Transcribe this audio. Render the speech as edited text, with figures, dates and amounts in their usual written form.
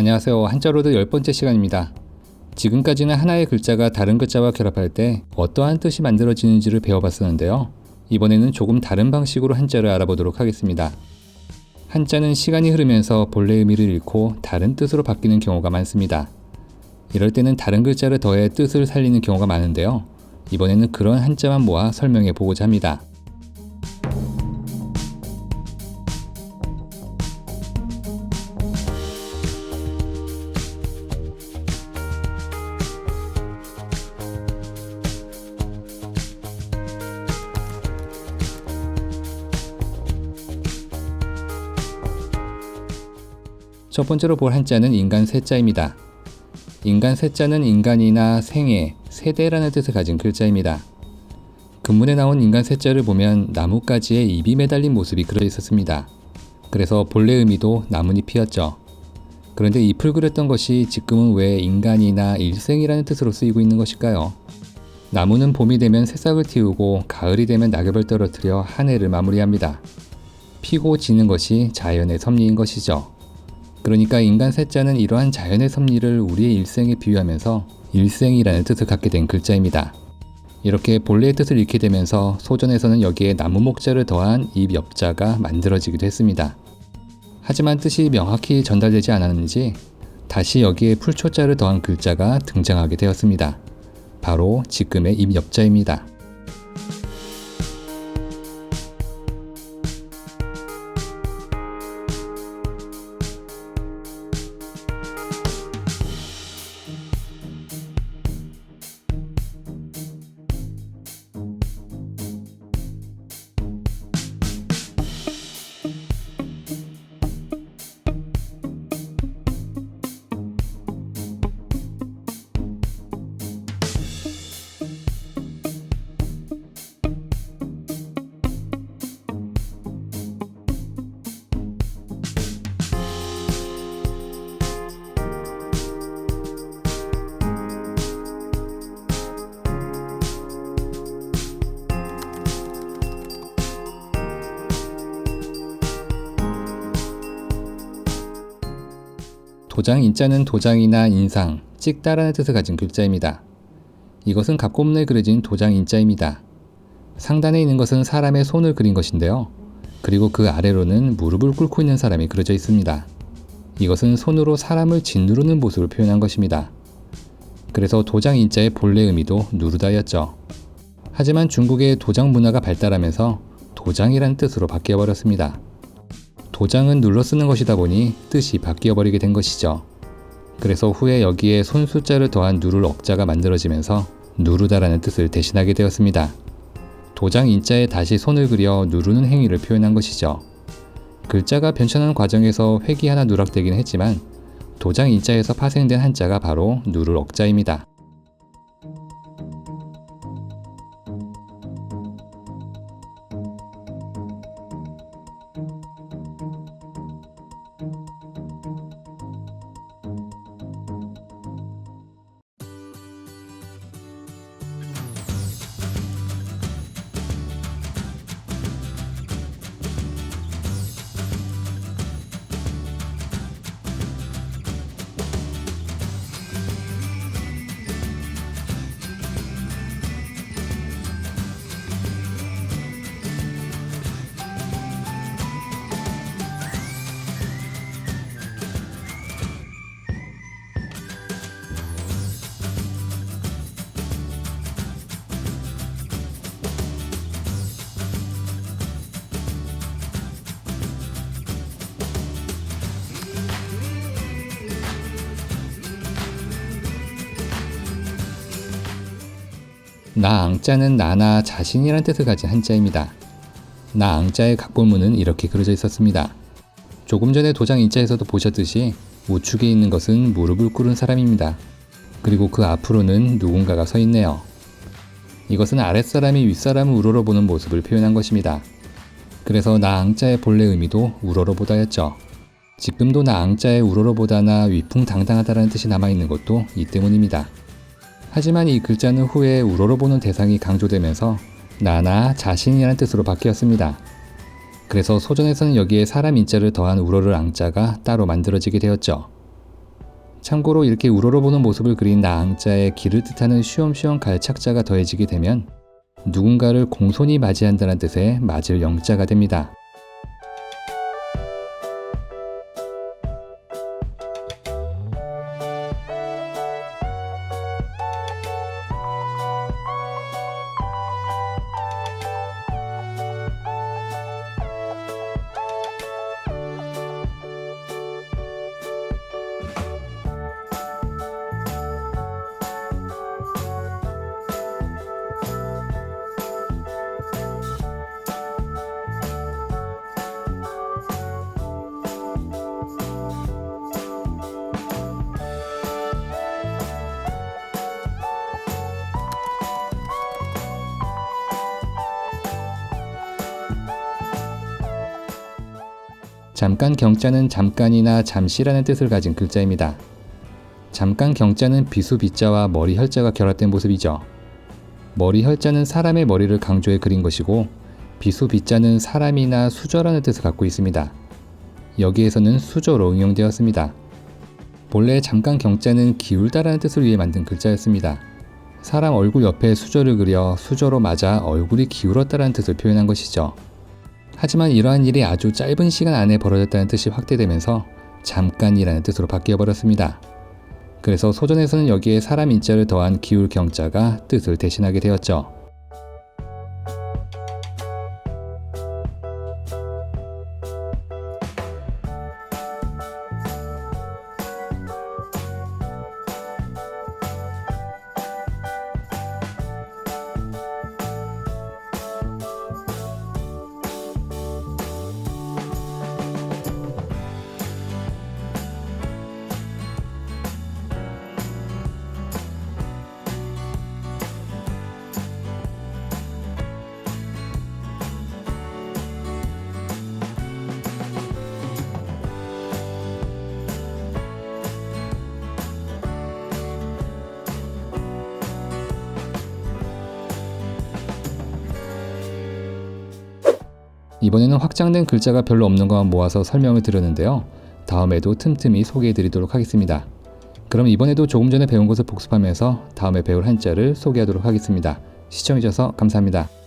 안녕하세요. 한자로드 10번째 시간입니다. 지금까지는 하나의 글자가 다른 글자와 결합할 때 어떠한 뜻이 만들어지는지를 배워봤었는데요. 이번에는 조금 다른 방식으로 한자를 알아보도록 하겠습니다. 한자는 시간이 흐르면서 본래 의미를 잃고 다른 뜻으로 바뀌는 경우가 많습니다. 이럴 때는 다른 글자를 더해 뜻을 살리는 경우가 많은데요. 이번에는 그런 한자만 모아 설명해 보고자 합니다. 첫 번째로 볼 한자는 인간 세자입니다. 인간 세자는 인간이나 생애, 세대라는 뜻을 가진 글자입니다. 근문에 나온 인간 세자를 보면 나뭇가지에 잎이 매달린 모습이 그려져 있었습니다. 그래서 본래 의미도 나뭇잎이었죠. 그런데 잎을 그렸던 것이 지금은 왜 인간이나 일생이라는 뜻으로 쓰이고 있는 것일까요? 나무는 봄이 되면 새싹을 틔우고 가을이 되면 낙엽을 떨어뜨려 한 해를 마무리합니다. 피고 지는 것이 자연의 섭리인 것이죠. 그러니까 인간 세자는 이러한 자연의 섭리를 우리의 일생에 비유하면서 일생이라는 뜻을 갖게 된 글자입니다. 이렇게 본래의 뜻을 잃게 되면서 소전에서는 여기에 나무 목자를 더한 잎 엽자가 만들어지기도 했습니다. 하지만 뜻이 명확히 전달되지 않았는지 다시 여기에 풀초자를 더한 글자가 등장하게 되었습니다. 바로 지금의 잎 엽자입니다. 도장 인자는 도장이나 인상, 찍다라는 뜻을 가진 글자입니다. 이것은 갑곡문에 그려진 도장 인자입니다. 상단에 있는 것은 사람의 손을 그린 것인데요. 그리고 그 아래로는 무릎을 꿇고 있는 사람이 그려져 있습니다. 이것은 손으로 사람을 짓누르는 모습을 표현한 것입니다. 그래서 도장 인자의 본래 의미도 누르다였죠. 하지만 중국의 도장 문화가 발달하면서 도장이란 뜻으로 바뀌어버렸습니다. 도장은 눌러 쓰는 것이다 보니 뜻이 바뀌어버리게 된 것이죠. 그래서 후에 여기에 손수자를 더한 누를 억자가 만들어지면서 누르다라는 뜻을 대신하게 되었습니다. 도장 인자에 다시 손을 그려 누르는 행위를 표현한 것이죠. 글자가 변천하는 과정에서 획이 하나 누락되긴 했지만 도장 인자에서 파생된 한자가 바로 누를 억자입니다. 나앙자는 나나 자신이라는 뜻을 가진 한자입니다. 나앙자의 각본문은 이렇게 그려져 있었습니다. 조금 전에 도장 인자에서도 보셨듯이 우측에 있는 것은 무릎을 꿇은 사람입니다. 그리고 그 앞으로는 누군가가 서 있네요. 이것은 아랫사람이 윗사람을 우러러보는 모습을 표현한 것입니다. 그래서 나앙자의 본래 의미도 우러러보다였죠. 지금도 나앙자의 우러러보다나 위풍당당하다라는 뜻이 남아있는 것도 이 때문입니다. 하지만 이 글자는 후에 우러러보는 대상이 강조되면서 나나 자신이라는 뜻으로 바뀌었습니다. 그래서 소전에서는 여기에 사람 인자를 더한 우러를 앙자가 따로 만들어지게 되었죠. 참고로 이렇게 우러러보는 모습을 그린 나앙자에 길을 뜻하는 쉬엄쉬엄 갈 착자가 더해지게 되면 누군가를 공손히 맞이한다는 뜻의 맞을 영자가 됩니다. 잠깐 경자는 잠깐이나 잠시라는 뜻을 가진 글자입니다. 잠깐 경자는 비수 비자와 머리 혈자가 결합된 모습이죠. 머리 혈자는 사람의 머리를 강조해 그린 것이고 비수 비자는 사람이나 수저라는 뜻을 갖고 있습니다. 여기에서는 수저로 응용되었습니다. 본래 잠깐 경자는 기울다라는 뜻을 위해 만든 글자였습니다. 사람 얼굴 옆에 수저를 그려 수저로 맞아 얼굴이 기울었다라는 뜻을 표현한 것이죠. 하지만 이러한 일이 아주 짧은 시간 안에 벌어졌다는 뜻이 확대되면서 잠깐이라는 뜻으로 바뀌어버렸습니다. 그래서 소전에서는 여기에 사람 인자를 더한 기울 경자가 뜻을 대신하게 되었죠. 이번에는 확장된 글자가 별로 없는 것만 모아서 설명을 드렸는데요. 다음에도 틈틈이 소개해 드리도록 하겠습니다. 그럼 이번에도 조금 전에 배운 것을 복습하면서 다음에 배울 한자를 소개하도록 하겠습니다. 시청해 주셔서 감사합니다.